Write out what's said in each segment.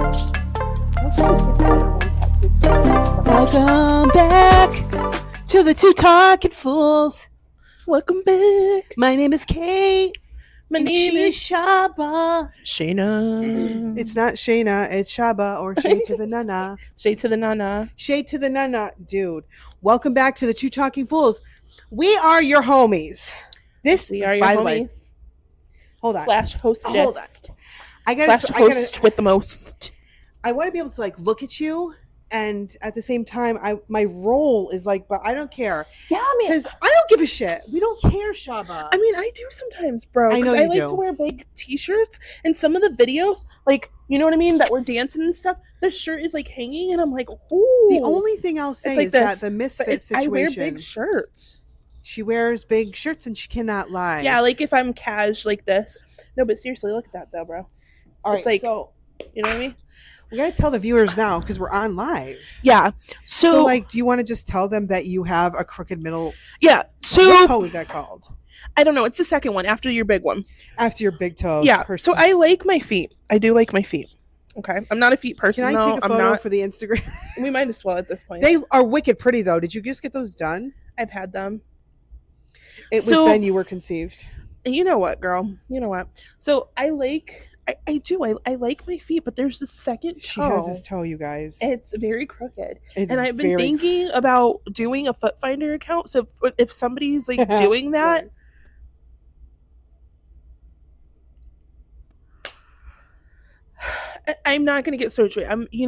Welcome back to the Two Talking Fools. Welcome back. My name is Kate. My name is Shaba. Shayna. It's not Shayna, it's Shaba or Shay to the Nana. Shay to the Nana. Shay to the Nana, dude. Welcome back to the Two Talking Fools. We are your homies. We are your by homies. The way, hold on. Slash hostess. Hold on. I gotta host with the most. I want to be able to like look at you, and at the same time, my role is like, but I don't care. Yeah, I mean, because I don't give a shit. We don't care, Shaba. I mean, I do sometimes, bro. I know I you like do. to wear big t-shirts, and some of the videos, like, you know what I mean, that we're dancing and stuff. The shirt is like hanging, and I'm like, ooh. The only thing I'll say like is that the misfit situation. I wear big shirts. She wears big shirts, and she cannot lie. Yeah, like if I'm cash like this. No, but seriously, look at that though, bro. All it's right, like, so you know what I mean? We gotta tell the viewers now because we're on live. Yeah. So like, do you want to just tell them that you have a crooked middle? Yeah. So what toe is that called? I don't know. It's the second one after your big one. After your big toe. Yeah. So I like my feet. I do like my feet. Okay. I'm not a feet person. Can I take a photo for the Instagram? We might as well at this point. They are wicked pretty though. Did you just get those done? I've had them. It was then you were conceived. You know what, girl? You know what? So I like. I like my feet, but there's the second toe. She has this toe, you guys. It's very crooked. And I've been thinking about doing a foot finder account. So if somebody's like doing that. I'm not going to get surgery.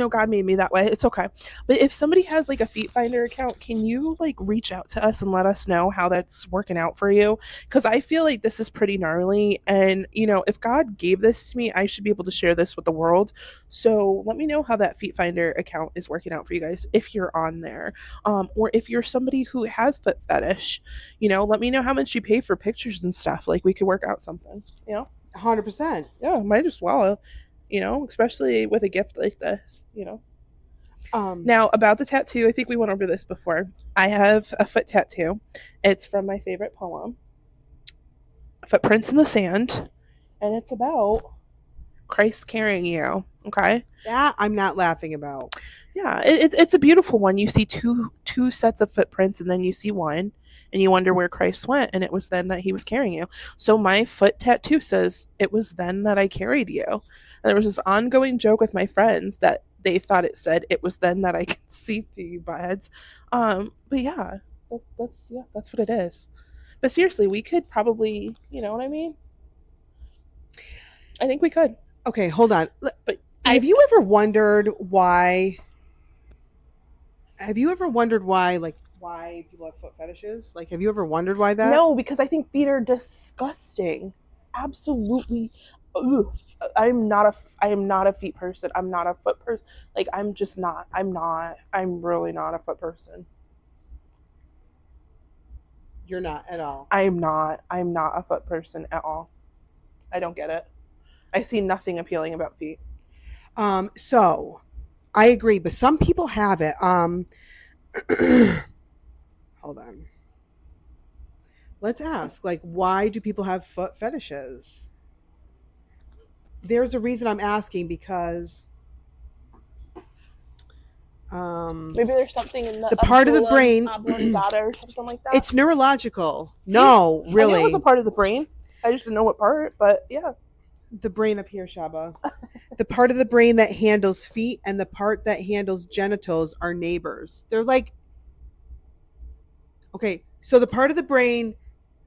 God made me that way. It's okay. But if somebody has like a feet finder account, can you like reach out to us and let us know how that's working out for you? Because I feel like this is pretty gnarly. And, if God gave this to me, I should be able to share this with the world. So let me know how that feet finder account is working out for you guys if you're on there. Or if you're somebody who has foot fetish, let me know how much you pay for pictures and stuff. Like we could work out something, 100%. Yeah, might as well. Especially with a gift like this, Now, about the tattoo, I think we went over this before. I have a foot tattoo. It's from my favorite poem, Footprints in the Sand, and it's about Christ carrying you, okay? That I'm not laughing about. Yeah, it's a beautiful one. You see two sets of footprints, and then you see one, and you wonder where Christ went, and it was then that he was carrying you. So my foot tattoo says, it was then that I carried you. And there was this ongoing joke with my friends that they thought it said, it was then that I conceived you, buttheads. But yeah, that's what it is. But seriously, we could probably, you know what I mean? I think we could. Okay, hold on. But have you ever wondered why, like, why people have foot fetishes? Like, have you ever wondered why that? No, because I think feet are disgusting. Absolutely. Ugh. I am not a feet person. I'm not a foot person. Like, I'm just not. I'm really not a foot person. You're not at all. I'm not a foot person at all. I don't get it. I see nothing appealing about feet. So I agree, but some people have it. Hold on. Let's ask, like, why do people have foot fetishes? There's a reason I'm asking because maybe there's something in the part of the brain or something like that. It's neurological. No, really. I know it was a part of the brain. I just didn't know what part, but yeah. The brain up here, Shaba. The part of the brain that handles feet and the part that handles genitals are neighbors. They're like, okay, so the part of the brain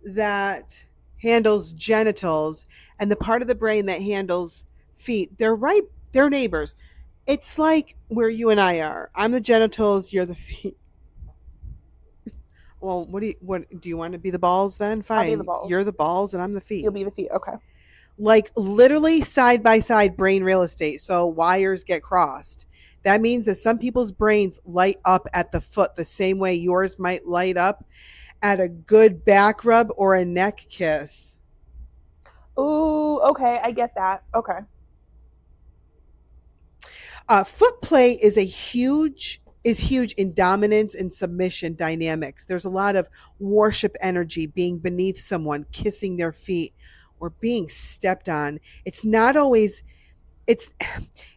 that handles genitals and the part of the brain that handles feet, they're neighbors. It's like where you and I are. I'm the genitals, you're the feet. Well, what do you want to be the balls then? Fine. I'll be the balls. You're the balls and I'm the feet. You'll be the feet. Okay. Like literally side by side brain real estate. So wires get crossed. That means that some people's brains light up at the foot the same way yours might light up at a good back rub or a neck kiss. Ooh, okay. I get that. Okay. Foot play is huge in dominance and submission dynamics. There's a lot of worship energy, being beneath someone, kissing their feet, or being stepped on. It's not always it's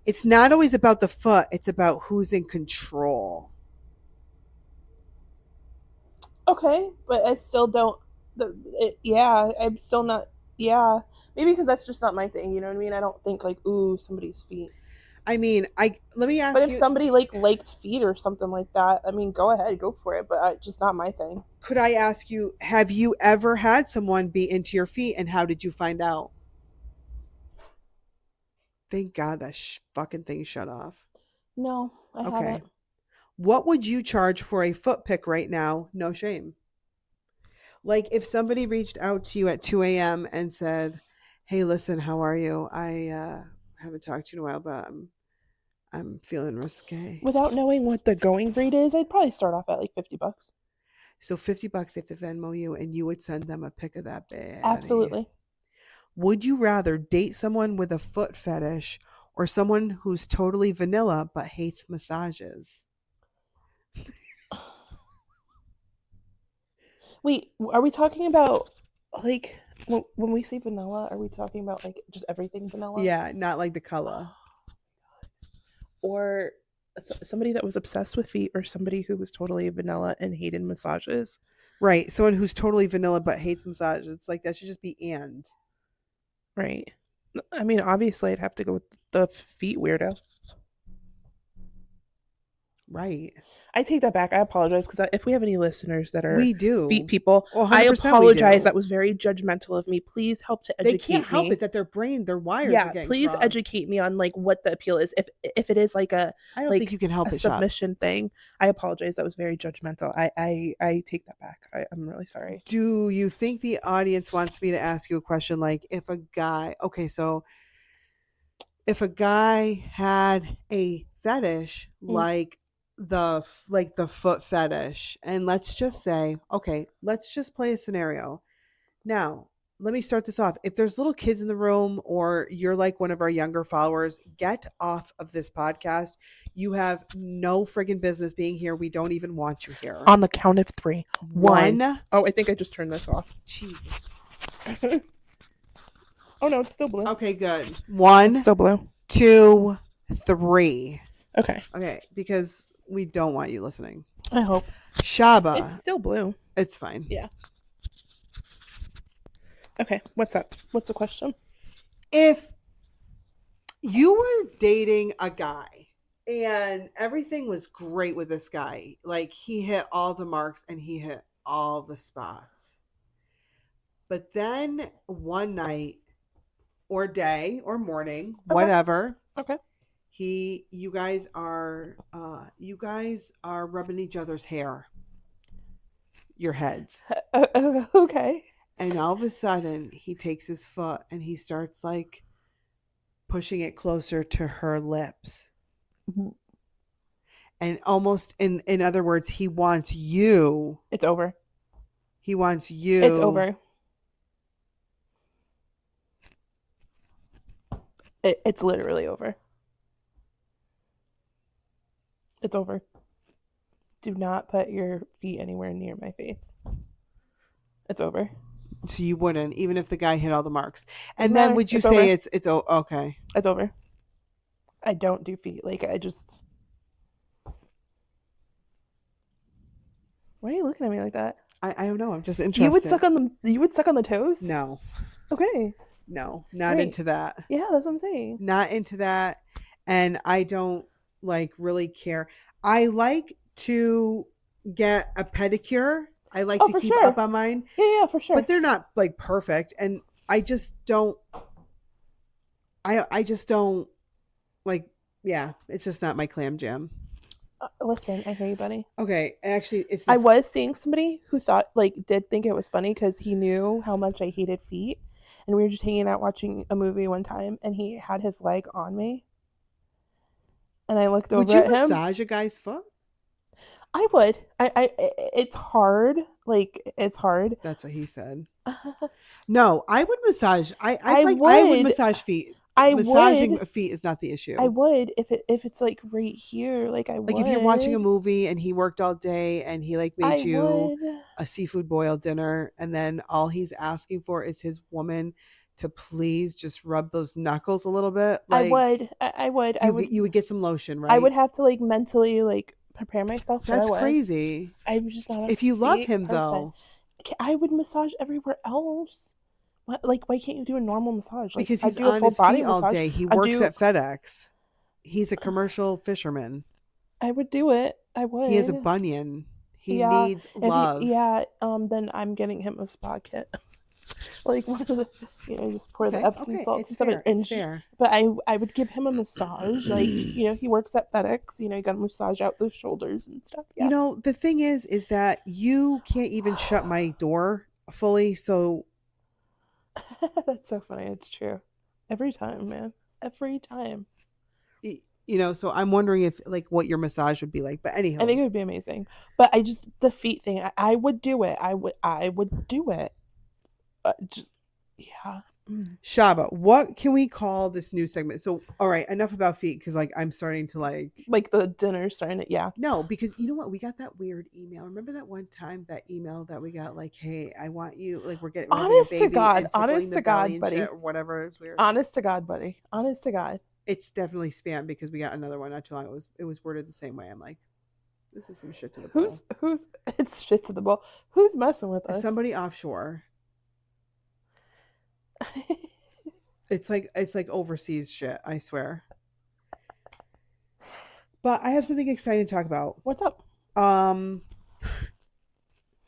it's not always about the foot, it's about who's in control. Okay, but I still don't. Yeah, I'm still not. Yeah, maybe because that's just not my thing. You know what I mean? I don't think like, ooh, somebody's feet. I mean, I let me But ask if you, somebody like liked feet or something like that, I mean, go ahead, go for it. But just not my thing. could I ask you, have you ever had someone be into your feet and how did you find out? Thank God that fucking thing shut off. No, I Okay. haven't. What would you charge for a foot pick right now? No shame. Like if somebody reached out to you at 2 a.m. and said, "Hey, listen, how are you? I haven't talked to you in a while, but I'm feeling risque." Without knowing what the going rate is, I'd probably start off at like $50. So $50 if they Venmo you, and you would send them a pic of that baddie. Absolutely. Would you rather date someone with a foot fetish or someone who's totally vanilla but hates massages? Wait, are we talking about like when we say vanilla? Are we talking about like just everything vanilla, Yeah, not like the color. or somebody that was obsessed with feet, or somebody who was totally vanilla and hated massages? Right. Someone who's totally vanilla but hates massages. It's like that should just be and. Right. I mean, obviously, I'd have to go with the feet weirdo. Right. I take that back. I apologize because if we have any listeners that are We feet do. people, Well, I 100% we apologize. do. That was very judgmental of me. Please help to They can't educate help me. it that their brain, their wires are Yeah, getting please crossed. educate me on like what the appeal is. If it is like a I don't think like you can help a it, Shop. submission thing, I apologize. That was very judgmental. I take that back. I'm really sorry. Do you think the audience wants me to ask you a question like if a guy, okay, so if a guy had a fetish Mm. like the foot fetish, and let's just say, okay, let's just play a scenario. Now, let me start this off. If there's little kids in the room or you're like one of our younger followers, get off of this podcast. You have no friggin' business being here. We don't even want you here. On the count of three. One. Oh, I think I just turned this off. Jesus. Oh no, it's still blue. Okay, good. One, It's still blue. 2, 3. Okay. Okay, because we don't want you listening. I hope. Shaba. It's still blue. It's fine. Yeah. Okay, what's up? What's the question? If you were dating a guy and everything was great with this guy, like he hit all the marks and he hit all the spots. But then one night or day or morning, whatever, Okay. you guys are rubbing each other's hair, your heads. Okay. And all of a sudden he takes his foot and he starts like pushing it closer to her lips. Mm-hmm. And almost in other words, he wants you. It's over. He wants you. It's over. It's literally over. It's over. Do not put your feet anywhere near my face. It's over. So you wouldn't, even if the guy hit all the marks. And Doesn't then matter. would you It's say over. it's okay? It's over. I don't do feet. Like I just. Why are you looking at me like that? I don't know. I'm just interested. You would suck on the toes? No. Okay. No, not Great. into that. Yeah, that's what I'm saying. Not into that. And I don't like really care. I like to get a pedicure. I like to keep up on mine. Yeah, for sure. But they're not like perfect. And I just don't I just don't like, yeah, it's just not my clam jam. Listen, I hear you, buddy. Okay, actually, it's I was seeing somebody who did think it was funny because he knew how much I hated feet. And we were just hanging out watching a movie one time, and he had his leg on me. And I looked over at him. Would you massage a guy's foot? I would. It's hard. Like, it's hard. That's what he said. No, I would massage. I would massage feet. Massaging feet is not the issue. I would if it's like right here. Like I would. Like if you're watching a movie and he worked all day and he like made you a seafood boil dinner and then all he's asking for is his woman to please just rub those knuckles a little bit. I Like would. I would. you would get some lotion, I would right? have to like mentally like prepare myself, but I That's would. crazy. I'm just not a If you love feet him person. though, I would massage everywhere else. What, like, why can't you do a normal massage? Like, because I he's do a on full his body feet all massage. day. He I works do. at FedEx. He's a commercial fisherman. I would do it. I He has a would. bunion. He Yeah. needs If he, love. yeah. Then I'm getting him a spa kit. Like one of the, just pour the Okay, Epsom okay, salts it's and stuff. fair. It's And fair. but I would give him a massage. Like, he works at FedEx. You got to massage out those shoulders and stuff. You Yeah. know, the thing is that you can't even shut my door fully, so That's so funny. It's true. Every time, man. Every time. so I'm wondering if like what your massage would be like. But I think anyhow, it would be amazing. But I just the feet thing. I would do it. I would do it. Just yeah. Shaba, what can we call this new segment? So, all right, enough about feet because like I'm starting to like Like the dinner starting to, yeah. no, because you know what? We got that weird email. Remember that one time that email that we got like, "Hey, I want you like we're having a baby and tickling Honest the to belly God, and shit buddy. or whatever." It's weird. Honest to God, buddy. Honest to God. It's definitely spam because we got another one not too long. It was worded the same way. I'm like, this is some shit to the bowl. Who's it's shit to the bowl. Who's messing with us? Somebody offshore. It's like overseas shit, I swear. But I have something exciting to talk about. What's up? Um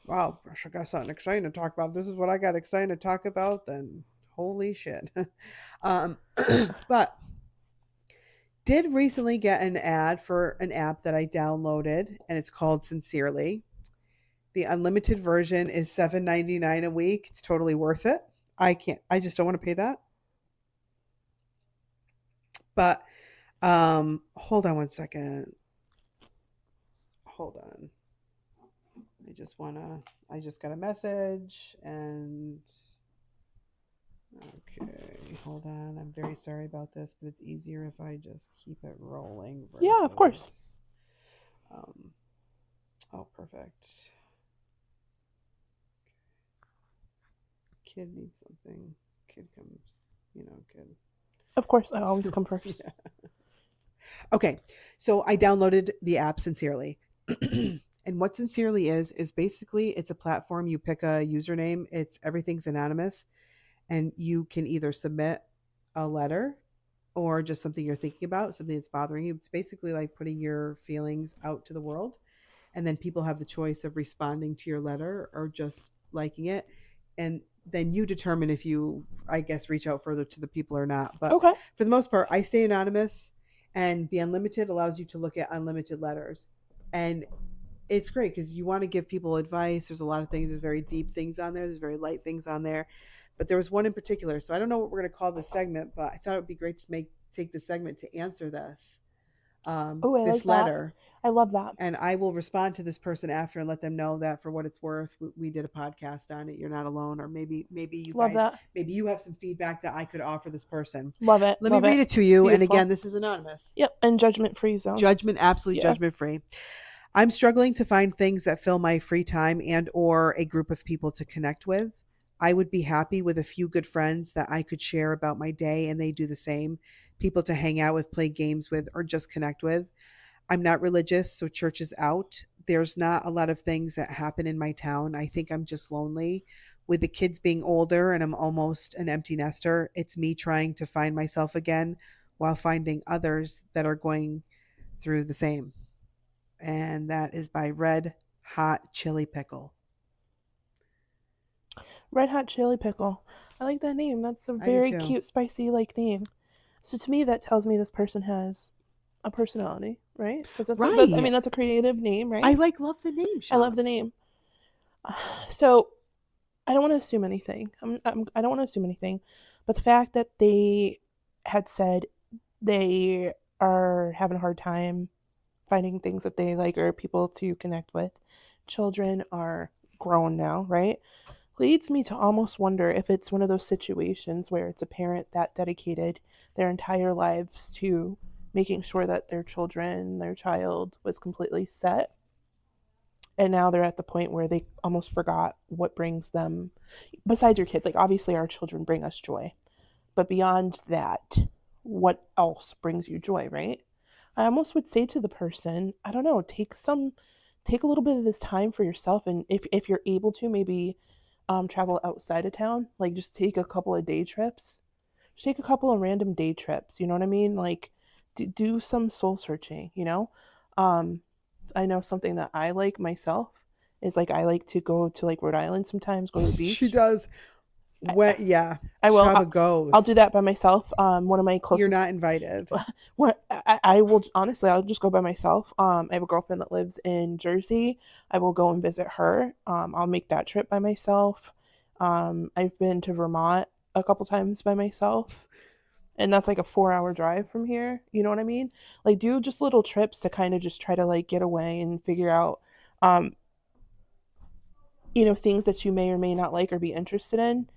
wow, I got something exciting to talk about. This is what I got excited to talk about, then holy shit. um but did recently get an ad for an app that I downloaded and it's called Sincerely. The unlimited version is $7.99 a week. It's totally worth it. I just don't want to pay that. But hold on one second. Hold on. I just got a message and okay, hold on. I'm very sorry about this, but it's easier if I just keep it rolling. Yeah, of course. Um, oh, perfect. Kid needs something. Kid comes, kid. Of course, I always come first. Yeah. Okay, so I downloaded the app Sincerely. And what Sincerely is basically it's a platform. You pick a username, everything's anonymous, and you can either submit a letter or just something you're thinking about, something that's bothering you. It's basically like putting your feelings out to the world, and then people have the choice of responding to your letter or just liking it, and then you determine if you, I guess, reach out further to the people or not. But Okay. for the most part, I stay anonymous, and the unlimited allows you to look at unlimited letters, and it's great because you want to give people advice. There's a lot of things. There's very deep things on there. There's very light things on there. But there was one in particular. So I don't know what we're going to call this segment, but I thought it would be great to take this segment to answer Oh, I this like that. letter. I love that. And I will respond to this person after and let them know that for what it's worth, we did a podcast on it. You're not alone. Or maybe you Love guys, that. maybe you have some feedback that I could offer this person. Love it. Let Love me read it to you. Beautiful. And again, this is anonymous. Yep, and judgment free zone. Absolutely judgment free. I'm struggling to find things that fill my free time and or a group of people to connect with. I would be happy with a few good friends that I could share about my day and they do the same. People to hang out with, play games with, or just connect with. I'm not religious, so church is out. There's not a lot of things that happen in my town. I think I'm just lonely. With the kids being older and I'm almost an empty nester, it's me trying to find myself again while finding others that are going through the same. And that is by Red Hot Chili Pickle. Red Hot Chili Pickle. I like that name. That's a very cute, spicy like name. So to me, that tells me this person has a personality, right? Because that's a creative name, right? I love the name. I love the name. So I don't want to assume anything. I don't want to assume anything, but the fact that they had said they are having a hard time finding things that they like or people to connect with. Children are grown now, right? Leads me to almost wonder if it's one of those situations where it's a parent that dedicated their entire lives to making sure that their child was completely set And now they're at the point where they almost forgot what brings them, besides your kids. Like, obviously, our children bring us joy. But beyond that, what else brings you joy, right? I almost would say to the person, I don't know, take a little bit of this time for yourself, and if you're able to, maybe travel outside of town, like just take a couple of day trips. Just take a couple of random day trips, you know what I mean? Like do some soul searching, you know? Um I know something that I like myself is like I like to go to like Rhode Island sometimes, go to the She beach. does. I, Yeah, I will. Shaba I'll do goes. that by myself. One of my You're closest, not invited. what I will honestly, I'll just go by myself. I have a girlfriend that lives in Jersey. I will go and visit her. I'll make that trip by myself. I've been to Vermont a couple times by myself, and that's like a 4 hour drive from here. You know what I mean? Like, do just little trips to kind of just try to like get away and figure out, um, things that you may or may not like or be interested in.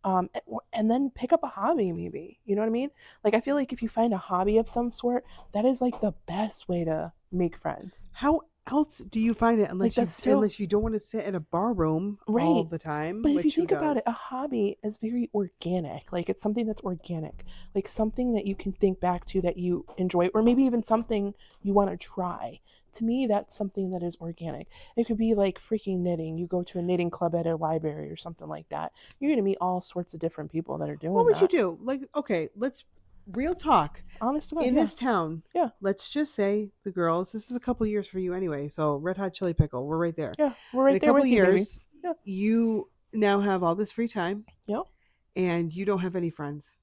And then pick up a hobby, maybe. You know what I mean? Like, I feel like if you find a hobby of some sort, that is like the best way to make friends. How else do you find it Like, unless you that's so don't want to sit in a bar room all right. the time, But if you which who think about it, does? a hobby is very organic. Like, it's something that's organic, like something that you can think back to that you enjoy, or maybe even something you want to try. To me, that's something that is organic. It could be like freaking knitting. You go to a knitting club at a library or something like that. You're going to meet all sorts of different people that are What doing would you that. do? Like, okay, let's real talk. Honest to God, In yeah. this town, Yeah. let's just say the girls, this is a couple years for you anyway. So, Red Hot Chili Pickle, we're right there. Yeah. We're In a right there couple with you, baby. years, Yeah. you now have all this free time Yeah. and you don't have any friends.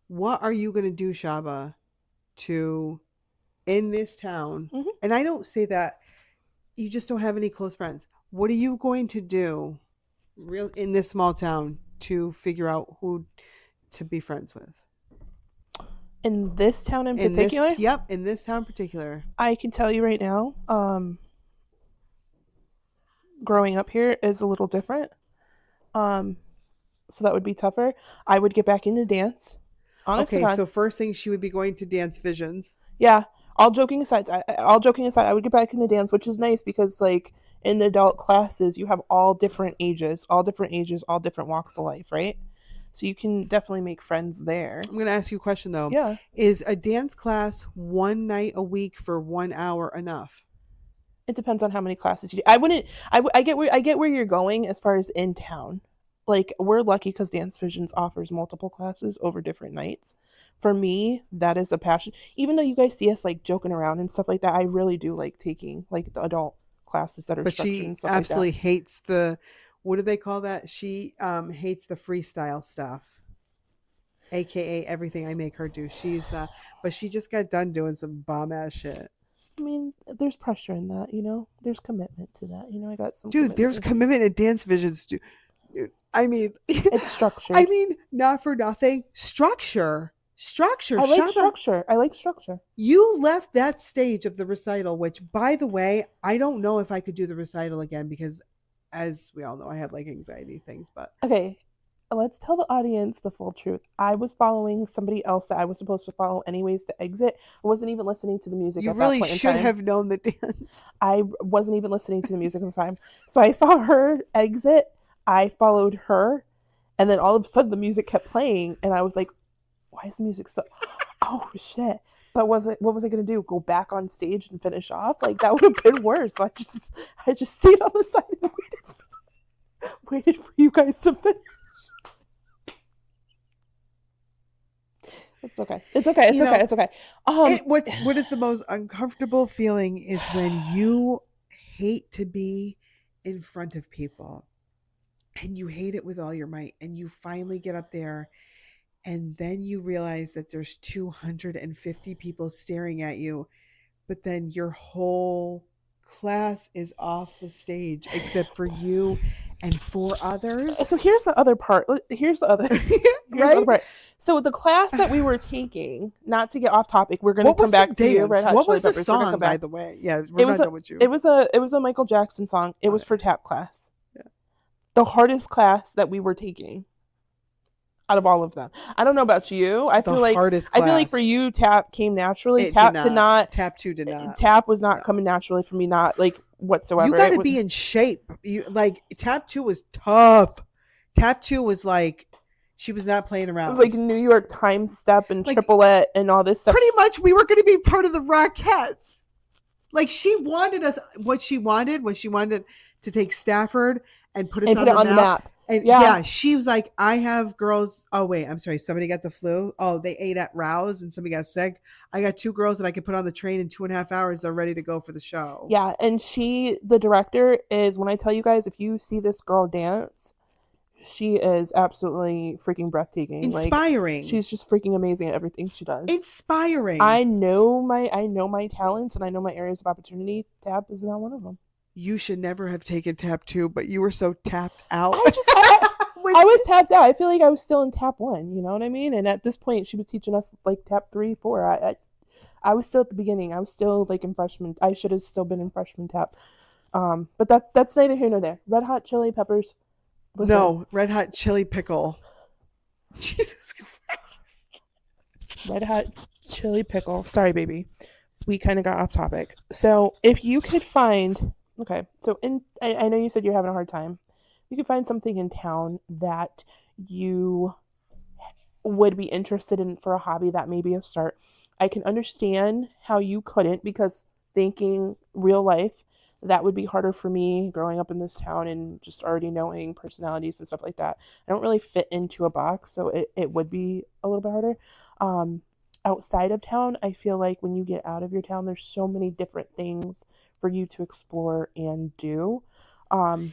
What are you going to do, Shaba, to in this town? Hmm. And I don't say that you just don't have any close friends. What are you going to do real in this small town to figure out who to be friends with? In this town in In this particular, yep, in this town in particular. I can tell you right now, growing up here is a little different. Um, so that would be tougher. I would get back into dance. Honest to Okay, God. so first thing she would be going to Dance Visions. Yeah. All joking aside, I would get back into dance, which is nice because like in the adult classes, you have all different walks of life, right? So you can definitely make friends there. I'm going to ask you a question though. Yeah. Is a dance class one night a week for 1 hour enough? It depends on how many classes you do. I wouldn't. I get where you're going as far as in town. Like, we're lucky because Dance Visions offers multiple classes over different nights. For me, that is a passion. Even though you guys see us like joking around and stuff like that, I really do like taking like the adult classes that are But structured she and stuff like that. absolutely hates the what do they call that? She hates the freestyle stuff. AKA everything I make her do. She's but she just got done doing some bomb ass shit. I mean, there's pressure in that, you know. There's commitment to that, you know. I got some Dude, commitment there's issues. commitment in Dance Visions, dude. I mean, It's I structured. mean, not for nothing. Structure. I like Shaba, structure. I like structure. you left that stage of the recital, which, by the way, I don't know if I could do the recital again because, as we all know, I have like anxiety things. But Okay, let's tell the audience the full truth. I was following somebody else that I was supposed to follow anyways to exit. I wasn't even listening to the music you at that really point in should time. have known the dance. I wasn't even listening to the music at the time. So I saw her exit. I followed her. And then all of a sudden the music kept playing. And I was like, why is the music so. Oh, shit. But what was I gonna do? Go back on stage and finish off? Like, that would have been worse. So I just stayed on the side and waited for you guys to finish. It's okay. It's okay. It's You okay. know, It's okay. what is the most uncomfortable feeling is when you hate to be in front of people and you hate it with all your might and you finally get up there and then you realize that there's 250 people staring at you, but then your whole class is off the stage except for you and four others. So here's the other part. Here's the other Right? part. So the class that we were taking, not to get off topic, we're gonna What come was the back to your Red dance? Hot What Chili was the Peppers. We're gonna song, come by back. the way? Yeah, we're It was not a done with you. it was a Michael Jackson song. It was Okay. for tap class. Yeah. The hardest class that we were taking out of all of them. I don't know about you. The hardest I feel like for class. you, tap came naturally. It did Tap did not. not. Tap two did not. Tap was not No. coming naturally for me. Not like whatsoever. You got It to was be in shape. You like tap 2 was tough. Tap 2 was like she was not playing like around. New York Times step and Like triplet and all this stuff. pretty much we were going to be part of the Rockettes. Like she wanted us what she wanted to take Stafford and put us And on put it the on the map. map. And Yeah. yeah, she was like, I have girls. Oh, wait, I'm sorry. Somebody got the flu. Oh, they ate at Rouse and somebody got sick. I got 2 girls that I could put on the train in 2.5 hours. They're ready to go for the show. Yeah. And the director is, when I tell you guys, if you see this girl dance, she is absolutely freaking breathtaking. Like, Inspiring. she's just freaking amazing at everything she does. Inspiring. I know my talents and I know my areas of opportunity. Tap is not one of them. You should never have taken tap 2, but you were so tapped out. I was tapped out. I feel like I was still in tap 1. You know what I mean? And at this point, she was teaching us like tap 3, 4. I was still at the beginning. I was still like in freshman. I should have still been in freshman tap. But that's neither here nor there. Red Hot Chili Peppers. Listen. No, Red Hot Chili Pickle. Jesus Christ. Red Hot Chili Pickle. Sorry, baby. We kind of got off topic. So if you could find, okay, so I know you said you're having a hard time. You could find something in town that you would be interested in for a hobby that may be a start. I can understand how you couldn't, because thinking real life, that would be harder for me growing up in this town and just already knowing personalities and stuff like that. I don't really fit into a box, so it would be a little bit harder. Um, Outside of town, I feel like when you get out of your town, there's so many different things for you to explore and do. Um,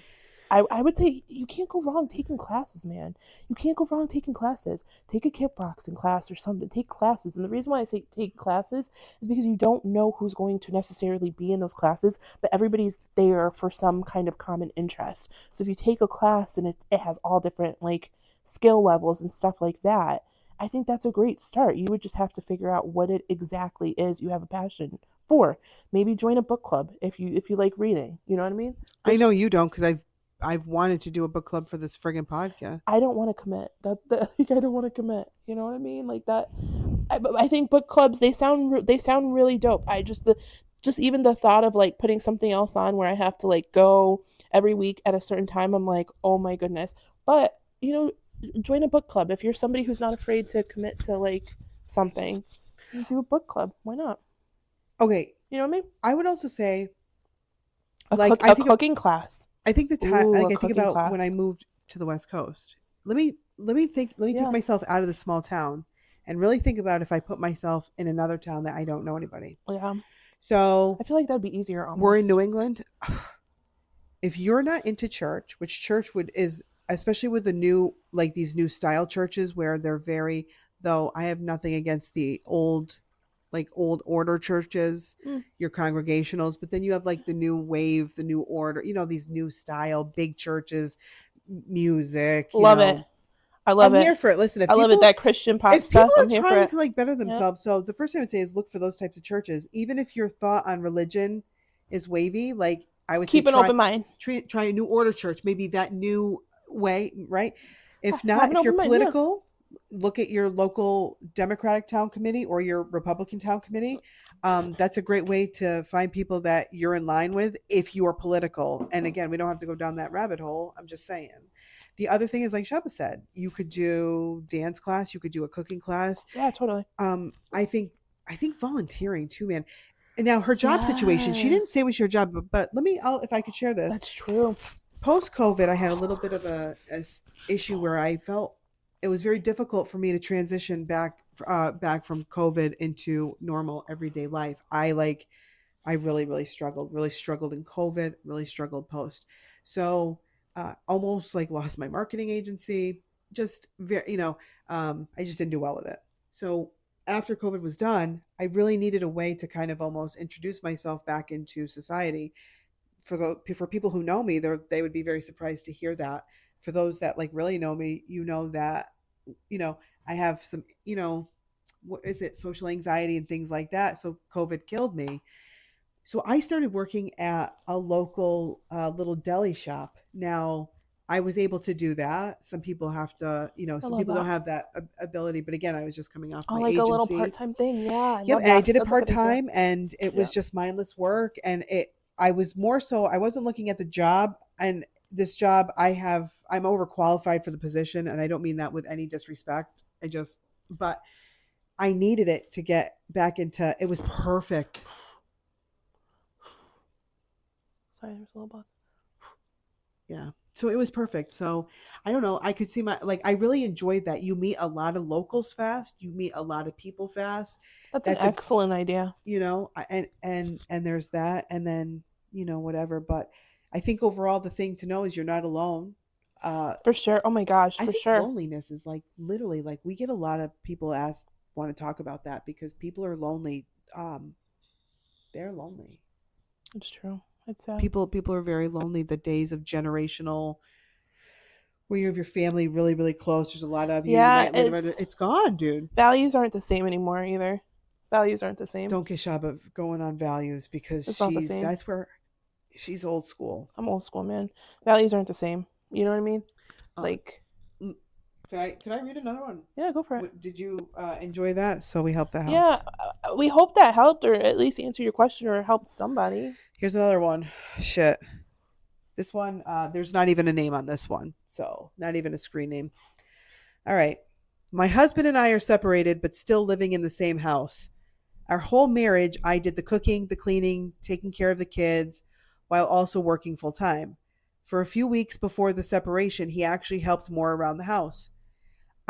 I would say you can't go wrong taking classes, man. You can't go wrong taking classes. Take a kickboxing class or something. Take classes. And the reason why I say take classes is because you don't know who's going to necessarily be in those classes, but everybody's there for some kind of common interest. So if you take a class and it has all different like skill levels and stuff like that, I think that's a great start. You would just have to figure out what it exactly is you have a passion for. Maybe join a book club if you like reading. You know what I mean? I know you don't because I've wanted to do a book club for this friggin' podcast. I don't want to commit. Like, I don't want to commit. You know what I mean? Like that. I think book clubs, they sound really dope. Just even the thought of like putting something else on where I have to like go every week at a certain time. I'm like, oh my goodness. But join a book club if you're somebody who's not afraid to commit to like something. Do a book club. Why not? Okay. You know what I mean? I would also say A cooking class. I think the time Ooh, like a I think cooking about class. when I moved to the West Coast. Let me Yeah. take myself out of the small town and really think about if I put myself in another town that I don't know anybody. Yeah. So I feel like that'd be easier almost. we're in New England. If you're not into church, which church would is especially with the new like these new style churches where they're very though I have nothing against the old like old order churches, Mm. your congregationals, but then you have like the new wave, the new order, these new style big churches, music, Love it. I love I'm it. here for it. Listen, I love it. That Christian pop if people stuff. are I'm here for trying it. to like better Yeah. themselves, so the first thing I would say is look for those types of churches. Even if your thought on religion is wavy, like I would say Keep an open mind. try a new order church, maybe that new way, right? If Have not, an if you're open mind. Yeah. political, look at your local Democratic town committee or your Republican town committee. That's a great way to find people that you're in line with if you are political. And again, we don't have to go down that rabbit hole. I'm just saying. The other thing is, like Shaba said, you could do dance class, you could do a cooking class. Yeah, totally. I think volunteering too, man. And now her job situation, she didn't say it was your job, but if I could share this. That's true. Post COVID, I had a little bit of a issue where I felt it was very difficult for me to transition back from COVID into normal everyday life. I really struggled in COVID, really struggled post. So almost like lost my marketing agency. Just very, I just didn't do well with it. So after COVID was done, I really needed a way to kind of almost introduce myself back into society. For people who know me, they would be very surprised to hear that. For those that like really know me, that I have some what is it, social anxiety and things like that. So COVID killed me. So I started working at a local little deli shop. Now I was able to do that. Some people have to, some people don't have that ability. But again, I was just coming off my like a little agency. part-time thing. Yeah. Yep, and I did it part time, and it was Yeah. just mindless work, and I was more so, I wasn't looking at the job, and this job I'm overqualified for the position, and I don't mean that with any disrespect. But I needed it to get back into, it was perfect. Sorry, there's a little bug. Yeah. So it was perfect. So I don't know. I could see I really enjoyed that. You meet a lot of locals fast. You meet a lot of people fast. That's an That's a, excellent idea. and there's that. And then, whatever. But I think overall the thing to know is you're not alone. For sure. Oh my gosh, I for think sure. loneliness is like literally, like, we get a lot of people want to talk about that because people are lonely. They're lonely. It's true. It's sad. People are very lonely. The days of generational, where you have your family really, really close. There's a lot of you. You Yeah, might live. It's gone, dude. values aren't the same anymore either. Values aren't the same. Don't get Shaba going on values because It's not the same. that's where she's old school. I'm old school, man. Values aren't the same. You know what I mean? Like, Can I read another one? Yeah, go for it. Did you enjoy that? So we helped the house. Yeah, we hope that helped, or at least answer your question, or helped somebody. Here's another one. Shit. This one, there's not even a name on this one, so not even a screen name. All right. My husband and I are separated, but still living in the same house. Our whole marriage, I did the cooking, the cleaning, taking care of the kids, while also working full time. For a few weeks before the separation, he actually helped more around the house.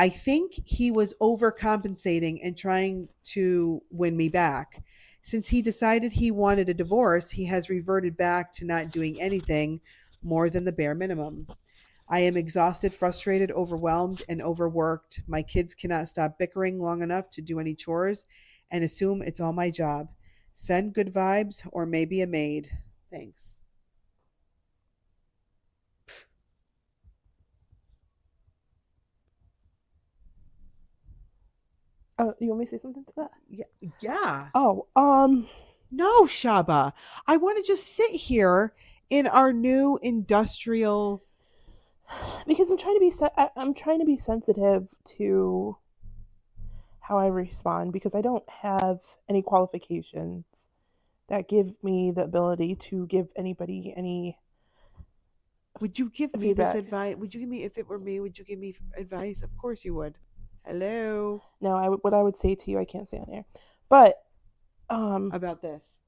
I think he was overcompensating and trying to win me back. Since he decided he wanted a divorce, he has reverted back to not doing anything more than the bare minimum. I am exhausted, frustrated, overwhelmed, and overworked. My kids cannot stop bickering long enough to do any chores and assume it's all my job. Send good vibes or maybe a maid. Thanks. Oh, you want me to say something to that? Yeah. Yeah. Oh, No, Shaba. I want to just sit here in our new industrial. because I'm trying to be sensitive to how I respond, because I don't have any qualifications that give me the ability to give anybody any Would you give me this feedback. advice? Would you give me, if it were me, would you give me advice? Of course you would. Hello. No, what I would say to you, I can't say on air, but About this.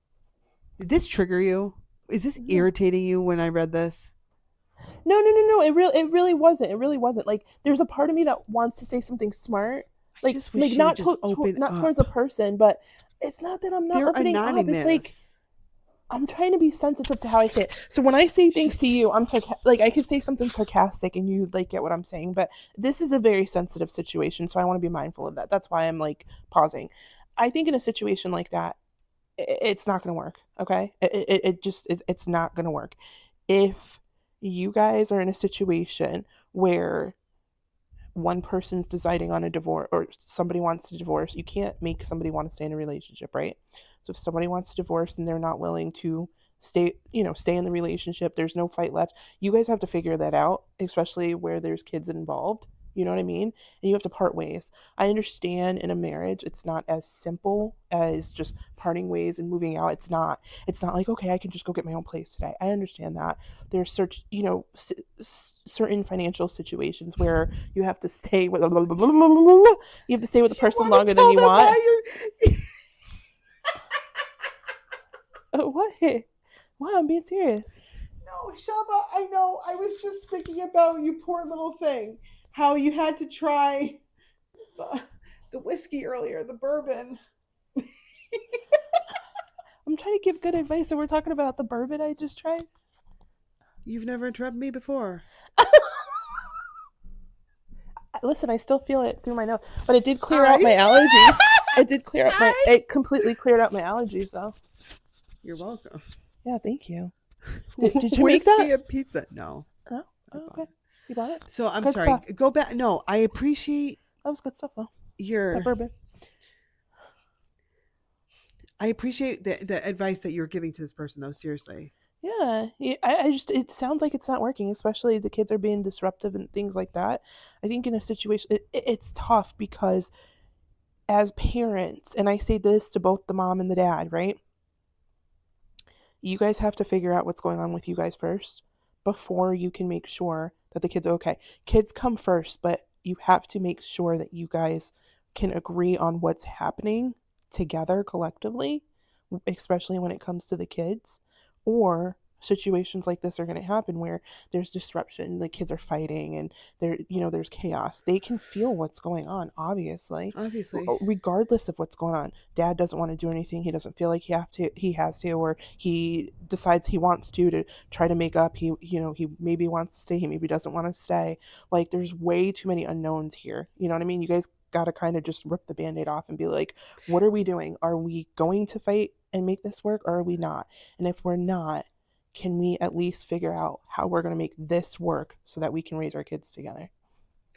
Did this trigger you? Is this no, irritating you when I read this? no. It really wasn't. It really wasn't. Like, there's a part of me that wants to say something smart, I just wish you would just open not up. towards a person, but it's not that I'm not They're opening up. It's like anonymous. I'm trying to be sensitive to how I say it. So when I say things to you, I'm like, I could say something sarcastic and you like get what I'm saying, but this is a very sensitive situation, so I want to be mindful of that. That's why I'm like pausing. I think in a situation like that, it's not going to work. Okay, it just is. It's not going to work. If you guys are in a situation where one person's deciding on a divorce, or somebody wants to divorce, you can't make somebody want to stay in a relationship, right? So if somebody wants to divorce and they're not willing to stay in the relationship, there's no fight left. You guys have to figure that out, especially where there's kids involved. You know what I mean? And you have to part ways. I understand in a marriage, it's not as simple as just parting ways and moving out. It's not like, okay, I can just go get my own place today. I understand that. There's certain financial situations where you have to stay with you have to stay with the person longer than you want. What? What? I'm being serious. No, Shaba, I know. I was just thinking about you, poor little thing. How you had to try the whiskey earlier, the bourbon. I'm trying to give good advice, so we're talking about the bourbon I just tried. You've never interrupted me before. Listen, I still feel it through my nose, but it did clear out my allergies. It did clear up it completely cleared out my allergies, though. You're welcome. Yeah, thank you. Did you make Whiskey that? and pizza? No. Oh, okay. You bought it? So I'm Good sorry. stuff. Go back. No, I appreciate That was good stuff, though. your. That bourbon. I appreciate the advice that you're giving to this person, though. Seriously. Yeah, I just, it sounds like it's not working, especially the kids are being disruptive and things like that. I think in a situation, it's tough because as parents, and I say this to both the mom and the dad, right? You guys have to figure out what's going on with you guys first before you can make sure that the kids are okay. Kids come first, but you have to make sure that you guys can agree on what's happening together collectively, especially when it comes to the kids. Or situations like this are going to happen where there's disruption, the kids are fighting, and there's chaos. They can feel what's going on, obviously, Obviously. regardless of what's going on. Dad doesn't want to do anything. He doesn't feel like he has to, or he decides he wants to try to make up. He maybe wants to stay, he maybe doesn't want to stay. Like, there's way too many unknowns here. You know what I mean? You guys got to kind of just rip the band-aid off and be like, what are we doing? Are we going to fight and make this work, or are we not? And if we're not, can we at least figure out how we're going to make this work so that we can raise our kids together?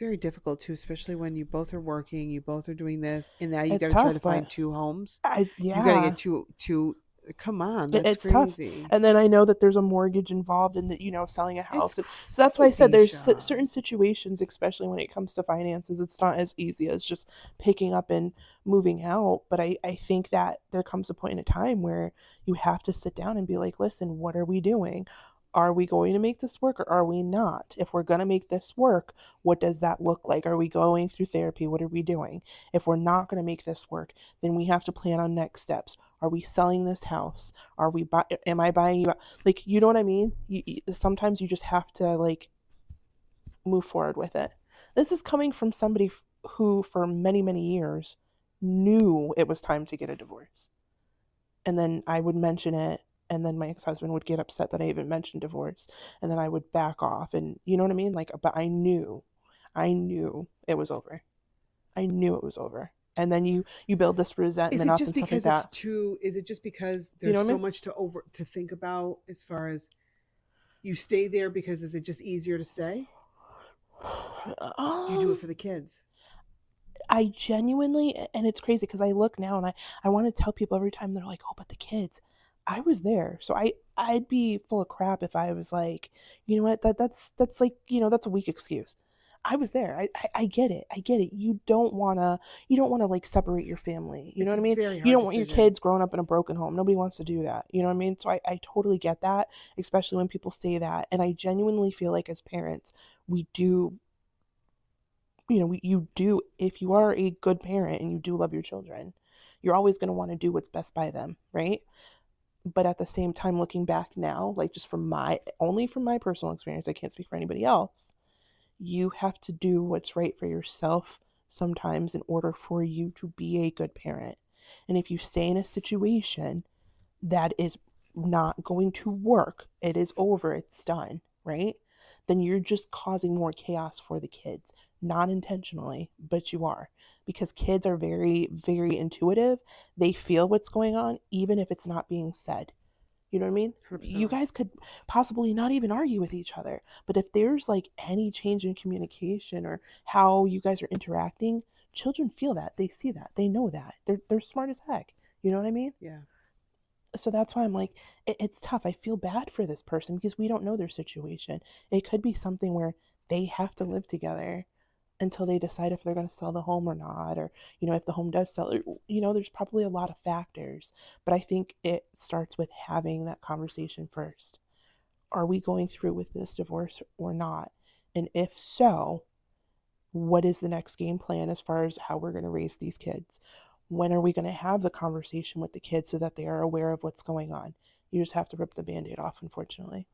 Very difficult too, especially when you both are working, you both are doing this, and now you It's got to try tough, to but find two homes. You got to yeah, get two. Come on, that's it's tough. crazy. And then I know that there's a mortgage involved in selling a It's house. And so that's why I said crazy, there's certain Shaz. situations, especially when it comes to finances, it's not as easy as just picking up and moving out. But I think that there comes a point in a time where you have to sit down and be like, listen, what are we doing? Are we going to make this work, or are we not? If we're going to make this work, what does that look like? Are we going through therapy? What are we doing? If we're not going to make this work, then we have to plan on next steps. Are we selling this house? Am I buying you out? Like, you know what I mean? Sometimes you just have to, like, move forward with it. This is coming from somebody who for many, many years knew it was time to get a divorce. And then I would mention it, and then my ex-husband would get upset that I even mentioned divorce, and then I would back off. And you know what I mean? Like, but I knew it was over. I knew it was over. And then you build this Is resentment it up just and stuff like because it's that. too? Is it just because You there's know what I so mean? much to think about as far as you stay there because is it just easier to stay? Do you do it Um, for the kids? I genuinely, and it's crazy because I look now and I want to tell people every time they're like, oh, but the kids, I was there. So I'd be full of crap if I was like, you know what, that's like, that's a weak excuse. I was there. I get it. I get it. You don't wanna like separate your family. You know It's what a I mean? very You hard don't want your decision. kids growing up in a broken home. Nobody wants to do that. You know what I mean? So I totally get that, especially when people say that. And I genuinely feel like as parents, we do you do, if you are a good parent and you do love your children, you're always going to want to do what's best by them, right? But at the same time, looking back now, like, just from my personal experience, I can't speak for anybody else. You have to do what's right for yourself sometimes in order for you to be a good parent. And if you stay in a situation that is not going to work, it is over, it's done, right? Then you're just causing more chaos for the kids. Not intentionally, but you are. Because kids are very, very intuitive. They feel what's going on, even if it's not being said. You know what I mean? You 100%. guys could possibly not even argue with each other. But if there's like any change in communication or how you guys are interacting, children feel that. They see that. They know that. They're smart as heck. You know what I mean? Yeah. So that's why I'm like, it's tough. I feel bad for this person because we don't know their situation. It could be something where they have to live together until they decide if they're going to sell the home or not, or if the home does sell. There's probably a lot of factors, but I think it starts with having that conversation first. Are we going through with this divorce or not? And if so, what is the next game plan as far as how we're going to raise these kids? When are we going to have the conversation with the kids so that they are aware of what's going on? You just have to rip the band-aid off, unfortunately.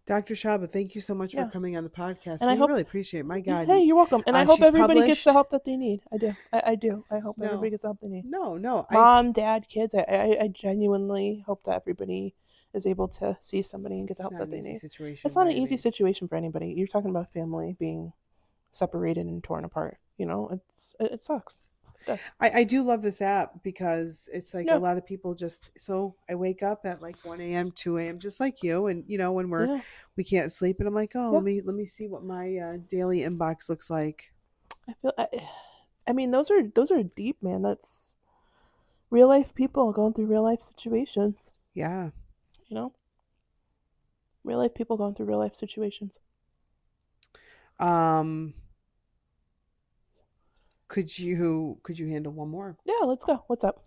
Dr. Shaba, thank you so much for Yeah. coming on the podcast. And I We hope, really appreciate it. My God, hey, you're welcome. And I hope she's everybody gets the published. help that they need. I do. I do. I hope everybody No, gets the help they need. no. Mom, dad, kids. I genuinely hope that everybody is able to see somebody and get the It's help not that an they easy need. It's situation not by an any easy means. situation for anybody. You're talking about family being separated and torn apart. It sucks. It does. I do love this app because it's like a Yeah. lot of people just so I wake up at like 1 a.m., 2 a.m. just like you, and when Yeah. we can't sleep, and I'm like, oh, Yeah. let me see what my daily inbox looks like. I mean, those are deep, man. That's real life people going through real life situations. Yeah. You know, real life people going through real life situations. Um Could you handle one more? Yeah, let's go. What's up?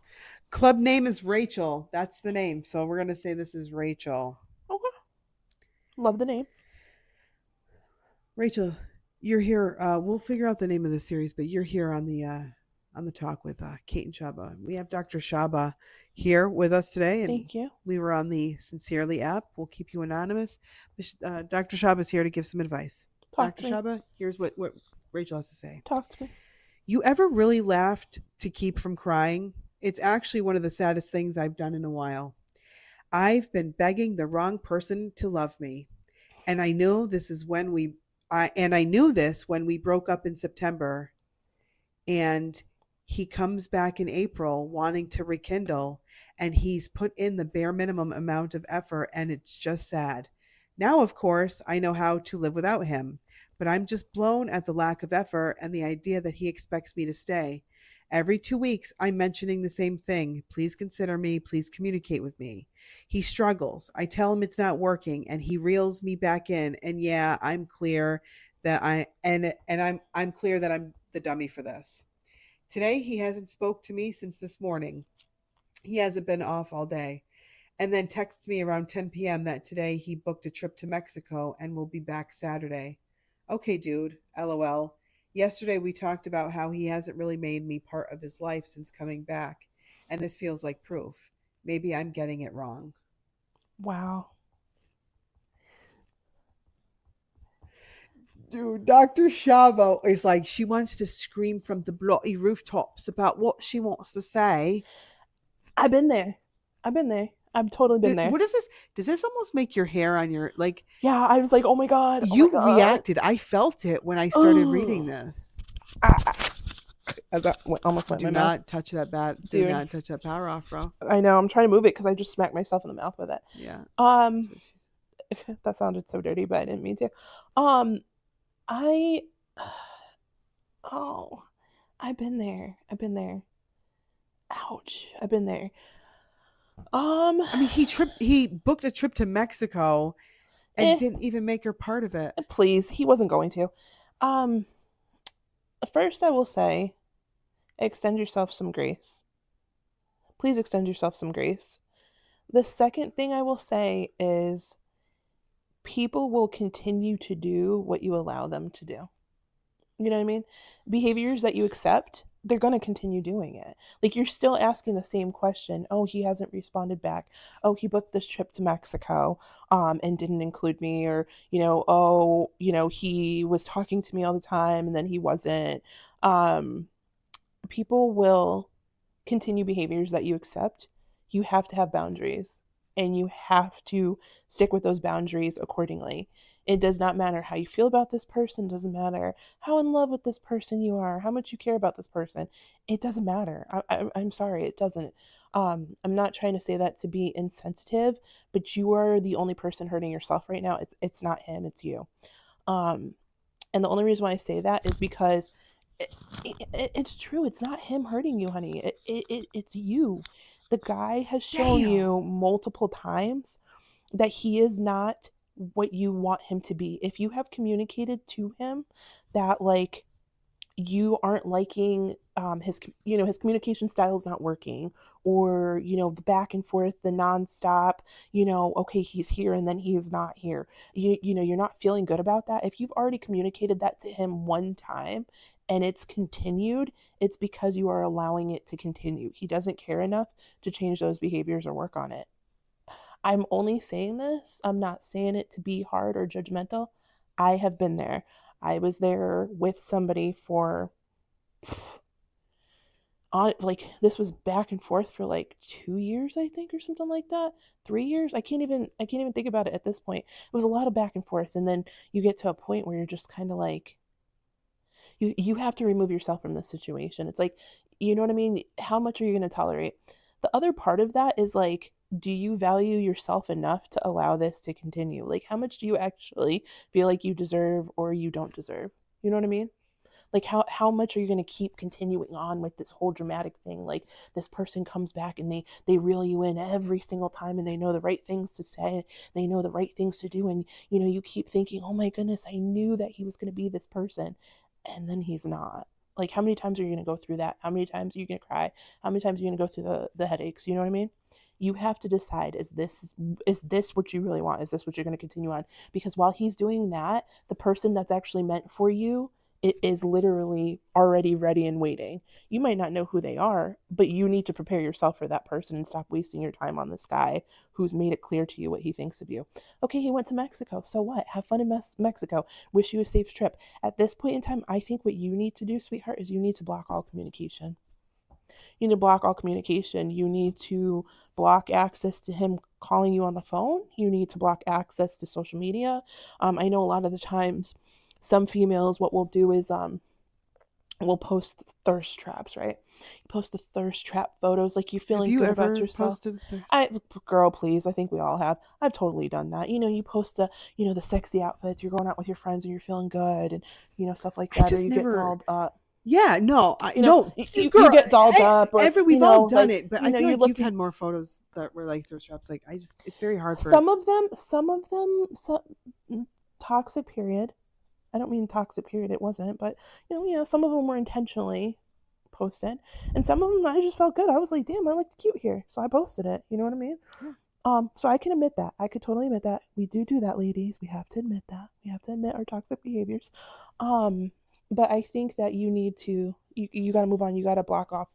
Club name is Rachel. That's the name. So we're gonna say this is Rachel. Okay. Love the name. Rachel, you're here. We'll figure out the name of the series, but you're here on the talk with Kate and Shaba. We have Dr. Shaba here with us today, and Thank you. we were on the Sincerely app. We'll keep you anonymous. Dr. Shaba is here to give some advice. Talk Dr. to me. Shaba, here's what Rachel has to say. Talk to me. You ever really laughed to keep from crying? It's actually one of the saddest things I've done in a while. I've been begging the wrong person to love me. And I know this is when I knew this when we broke up in September, and he comes back in April wanting to rekindle, and he's put in the bare minimum amount of effort, and it's just sad. Now, of course, I know how to live without him, but I'm just blown at the lack of effort and the idea that he expects me to stay. Every 2 weeks, I'm mentioning the same thing. Please consider me. Please communicate with me. He struggles. I tell him it's not working, and he reels me back in. And yeah, I'm clear that I'm clear that I'm the dummy for this. Today he hasn't spoke to me since this morning. He hasn't been off all day. And then texts me around 10 p.m. that today he booked a trip to Mexico and will be back Saturday. Okay, dude. LOL. Yesterday we talked about how he hasn't really made me part of his life since coming back, and this feels like proof. Maybe I'm getting it wrong. Wow. Dude, Dr. Shavo is like, she wants to scream from the blocky rooftops about what she wants to say. I've been there. I've been there. I've totally been there. What is this? Does this almost make your hair on your, like, Yeah, I was like, oh my god, oh my you god. reacted? I felt it when I started reading Ugh. this. As that almost went Do in my mouth. not touch that bat. Do Dude. not touch that power off, bro. I know. I'm trying to move it because I just smacked myself in the mouth with it. Yeah. Um, that sounded so dirty, but I didn't mean to. I, oh, I've been there. I've been there. Ouch. I've been there. I mean, he booked a trip to Mexico and eh, didn't even make her part of it. please, he wasn't going to. Um, First, I will say, extend yourself some grace. Please extend yourself some grace. The second thing I will say is people will continue to do what you allow them to do. You know what I mean? Behaviors that you accept, they're going to continue doing it. Like you're still asking the same question. Oh, he hasn't responded back. Oh, he booked this trip to Mexico and didn't include me, or oh, he was talking to me all the time and then he wasn't. Um People will continue behaviors that you accept. You have to have boundaries and you have to stick with those boundaries accordingly. It does not matter how you feel about this person, it doesn't matter how in love with this person you are, how much you care about this person. It doesn't matter. I'm sorry, it doesn't. I'm not trying to say that to be insensitive, but you are the only person hurting yourself right now. It's not him, it's you. Um, and the only reason why I say that is because it's true. It's not him hurting you, honey. It's you. The guy has shown Damn. you multiple times that he is not what you want him to be. If you have communicated to him that like you aren't liking his communication style is not working, or the back and forth, the nonstop, okay, he's here and then he's not here, you're not feeling good about that. If you've already communicated that to him one time and it's continued, it's because you are allowing it to continue. He doesn't care enough to change those behaviors or work on it. I'm only saying this, I'm not saying it to be hard or judgmental. I have been there. I was there with somebody for on like this was back and forth for like 2 years, I think, or something like that. 3 years. I can't even think about it at this point. It was a lot of back and forth, and then you get to a point where you're just kind of like you have to remove yourself from this situation. It's like, you know what I mean? How much are you going to tolerate? The other part of that is like, do you value yourself enough to allow this to continue? Like, how much do you actually feel like you deserve or you don't deserve? You know what I mean? Like, how much are you going to keep continuing on with this whole dramatic thing? Like, this person comes back and they reel you in every single time, and they know the right things to say, they know the right things to do, and you keep thinking, oh my goodness, I knew that he was going to be this person, and then he's not. Like, how many times are you going to go through that? How many times are you going to cry? How many times are you going to go through the headaches? You know what I mean? You have to decide, is this what you really want? Is this what you're going to continue on? Because while he's doing that, the person that's actually meant for you, it is literally already ready and waiting. You might not know who they are, but you need to prepare yourself for that person and stop wasting your time on this guy who's made it clear to you what he thinks of you. Okay, he went to Mexico. So what? Have fun in Mexico. Wish you a safe trip. At this point in time, I think what you need to do, sweetheart, is you need to block all communication. You need to block all communication. You need to block access to him calling you on the phone. You need to block access to social media. I know a lot of the times some females, what we'll do is we'll post thirst traps, right? You post the thirst trap photos, like you Have feeling you good about ever yourself. posted this? Girl, please, I think we all have. I've totally done that. You post the sexy outfits. You're going out with your friends and you're feeling good, and stuff like I that. Or just you get never. dolled up. Yeah, no, You know, no, you girl. get dolled up, or We've all done like it, but I feel you like you've look. had more photos that were like thirst traps. Like it's very hard for. Some of them, toxic period. I don't mean toxic period. It wasn't, but some of them were intentionally posted, and some of them I just felt good. I was like, damn, I looked cute here, so I posted it. You know what I mean? Yeah. So I can admit that. I could totally admit that. We do that, ladies. We have to admit that. We have to admit our toxic behaviors. But I think that you need to. You got to move on. You got to block off.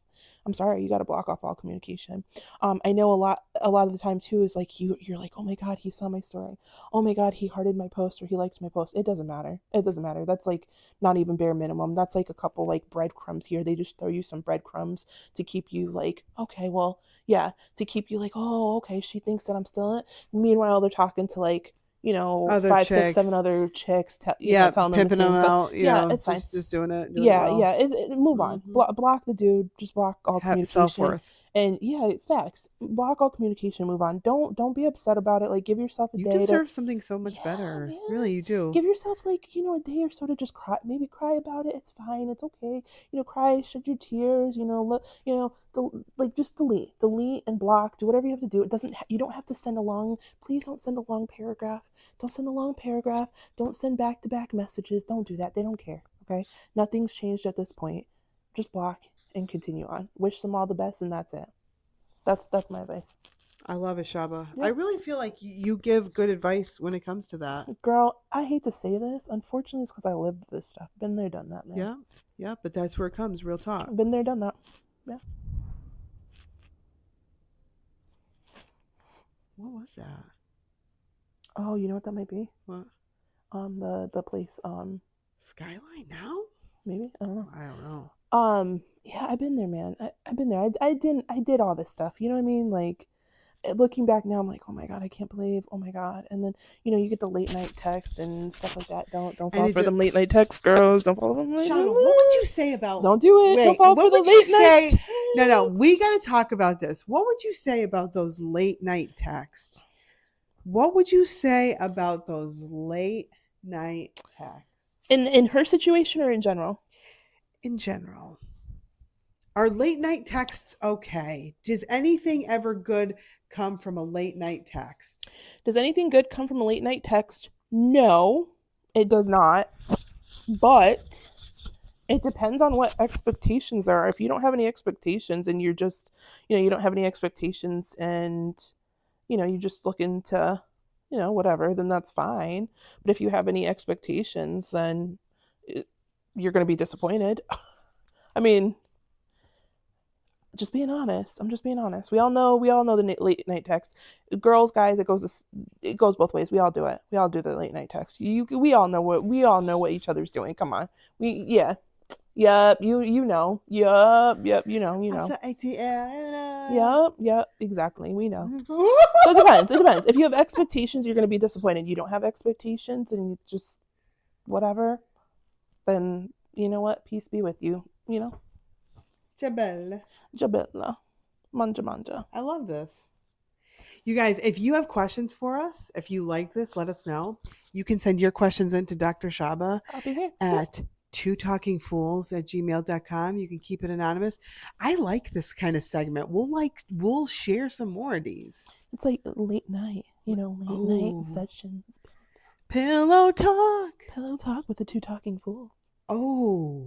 I'm sorry. You got to block off all communication. I know a lot of the time too is like you're like, oh my god, he saw my story. Oh my god, he hearted my post or he liked my post. It doesn't matter. It doesn't matter. That's like not even bare minimum. That's like a couple like breadcrumbs here. They just throw you some breadcrumbs to keep you like, okay, well, yeah, to keep you like, oh, okay, she thinks that I'm still in it. Meanwhile, they're talking to like, Other 5, 6, 7 chicks. other chicks, Yeah, telling them the pimping them same stuff. out. Yeah, it's fine. Just doing it Yeah, well. yeah. Move on. Mm-hmm. Block the dude. Just block all Self communication. worth. And yeah, facts. Block all communication. Move on. Don't be upset about it. Like, give yourself a You day to. deserve something so much Yeah, better. man. Really, you do. Give yourself like a day or so to just cry. Maybe cry about it. It's fine. It's okay. Cry, shed your tears. Look. Like just delete, and block. Do whatever you have to do. It doesn't. You don't have to send a long. Please don't send a long paragraph. Don't send a long paragraph. Don't send back-to-back messages. Don't do that. They don't care. Okay. Nothing's changed at this point. Just block and continue on. Wish them all the best, and that's it. That's my advice. I love it, Shaba. Yeah. I really feel like you give good advice when it comes to that. Girl, I hate to say this. Unfortunately, it's because I lived this stuff. Been there, done that, man. Yeah, yeah, but that's where it comes. Real talk. Been there, done that. Yeah. What was that? Oh, you know what that might be? What? The place. Skyline now? Maybe I don't know. I don't know. Yeah, I've been there, man. I've been there. I did all this stuff. You know what I mean? Like, looking back now, I'm like, oh my god, I can't believe. Oh my god. And then you get the late night text and stuff like that. Don't fall for them late night texts, girls. Don't fall for them. Shaba, what would you say about? Don't do it. Wait, don't fall what for would the you late say? night No, we got to talk about this. What would you say about those late night texts? What would you say about those late night texts? In her situation or in general? In general. Are late night texts okay? Does anything ever good come from a late night text? Does anything good come from a late night text? No, it does not. But it depends on what expectations there are. If you don't have any expectations and you're just, you don't have any expectations and, you're just looking to, whatever, then that's fine. But if you have any expectations, then you're going to be disappointed. I mean, just being honest. I'm just being honest. We all know the late night text. Girls, guys, it goes both ways. We all do it. We all do the late night text. We all know what each other's doing. Come on. Yep, you know. Yep, you know. Yep, exactly. We know. So it depends. If you have expectations, you're going to be disappointed. You don't have expectations and you just whatever, then you know what? Peace be with you, Jabella. Manja. I love this. You guys, if you have questions for us, if you like this, let us know. You can send your questions in to Dr. Shaba I'll be here at twotalkingfools@gmail.com. You can keep it anonymous. I like this kind of segment. We'll share some more of these. It's like late night, night sessions. Pillow talk with the two talking fools. Oh,